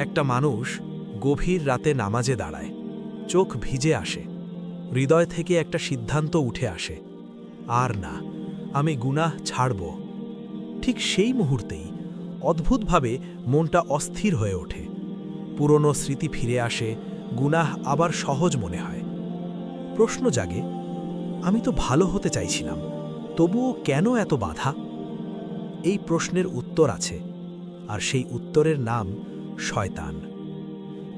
একটা মানুষ গভীর রাতে নামাজে দাঁড়ায়, চোখ ভিজে আসে, হৃদয় থেকে একটা সিদ্ধান্ত উঠে আসে, আর না, আমি গুনাহ ছাড়ব। ঠিক সেই মুহূর্তেই অদ্ভুতভাবে মনটা অস্থির হয়ে ওঠে, পুরনো স্মৃতি ফিরে আসে, গুনাহ আবার সহজ মনে হয়। প্রশ্ন জাগে, আমি তো ভালো হতে চাইছিলাম, তবুও কেন এত বাধা? এই প্রশ্নের উত্তর আছে, আর সেই উত্তরের নাম শয়তান।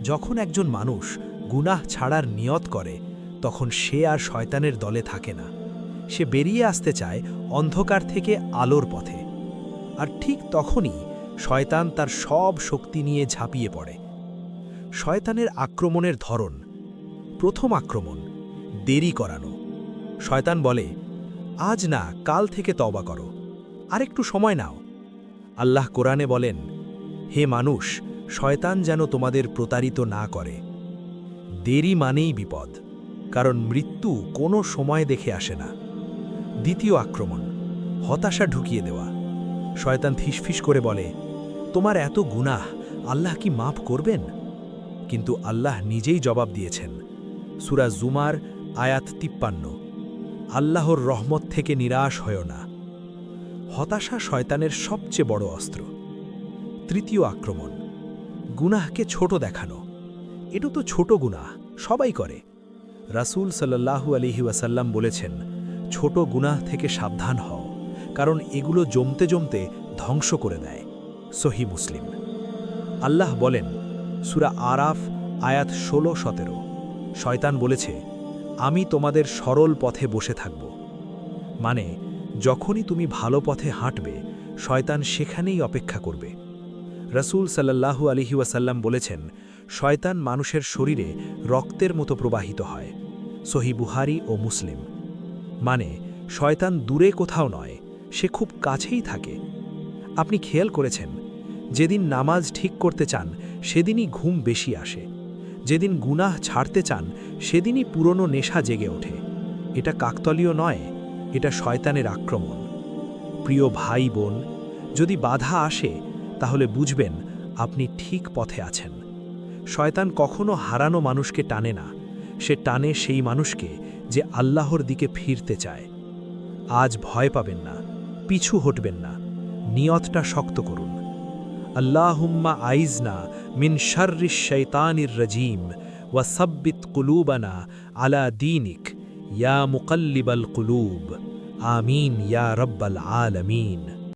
যখন একজন মানুষ গুনাহ ছাড়ার নিয়ত করে, তখন সে আর শয়তানের দলে থাকে না, সে বেরিয়ে আসতে চায় অন্ধকার থেকে আলোর পথে। আর ঠিক তখনই শয়তান তার সব শক্তি নিয়ে ঝাঁপিয়ে পড়ে। শয়তানের আক্রমণের ধরন: প্রথম আক্রমণ, দেরি করানো। শয়তান বলে, আজ না, কাল থেকে তওবা করো, আরেকটু সময় নাও। আল্লাহ কোরআনে বলেন, হে মানুষ, শয়তান যেন তোমাদের প্রতারিত না করে। দেরি মানেই বিপদ, কারণ মৃত্যু কোনো সময় দেখে আসে না। দ্বিতীয় আক্রমণ, হতাশা ঢুকিয়ে দেওয়া। শয়তান ফিসফিস করে বলে, তোমার এত গুনাহ, আল্লাহ কি মাফ করবেন? কিন্তু আল্লাহ নিজেই জবাব দিয়েছেন, সূরা জুমার আয়াত 53, আল্লাহর রহমত থেকে নিরাশ হয়ো না। হতাশা শয়তানের সবচেয়ে বড় অস্ত্র। তৃতীয় আক্রমণ, গুনাহকে ছোট দেখানো। এটা তো ছোট গুনাহ, সবাই করে। রাসূল সাল্লাল্লাহু আলাইহি ওয়াসাল্লাম বলেছেন, ছোট গুনাহ থেকে সাবধান হও, কারণ এগুলো জমতে জমতে ধ্বংস করে দেয়। সহিহ মুসলিম। আল্লাহ বলেন, সূরা আরাফ আয়াত 16-17, শয়তান বলেছে, আমি তোমাদের সরল পথে বসে থাকব। মানে, যখনই তুমি ভালো পথে হাঁটবে, শয়তান সেখানেই অপেক্ষা করবে। রাসূল সাল্লাল্লাহু আলাইহি ওয়াসাল্লাম বলেছেন, শয়তান মানুষের শরীরে রক্তের মতো প্রবাহিত হয়। সহিহ বুখারী ও মুসলিম। মানে, শয়তান দূরে কোথাও নয়, সে খুব কাছেই থাকে। আপনি খেয়াল করেছেন, যেদিন নামাজ ঠিক করতে চান সেদিনই ঘুম বেশি আসে, যেদিন গুনাহ ছাড়তে চান সেদিনই পুরনো নেশা জেগে ওঠে। এটা কাকতালীয় নয়, এটা শয়তানের আক্রমণ। প্রিয় ভাই বোন, যদি বাধা আসে, তাহলে বুঝবেন আপনি ঠিক পথে আছেন। শয়তান কখনো হারানো মানুষকে টানে না, সে টানে সেই মানুষকে যে আল্লাহর দিকে ফিরতে চায়। আজ ভয় পাবেন না, পিছু হটবেন না, নিয়তটা শক্ত করুন। আল্লাহুম্মা আইজনা মিন শাররিশ শাইতানির রাজিম ওয়া সাব্বিত কুলুবানা আলা দীনিক ইয়া মুকাল্লিবাল কুলুব। আমিন ইয়া রাব্বাল আলামিন।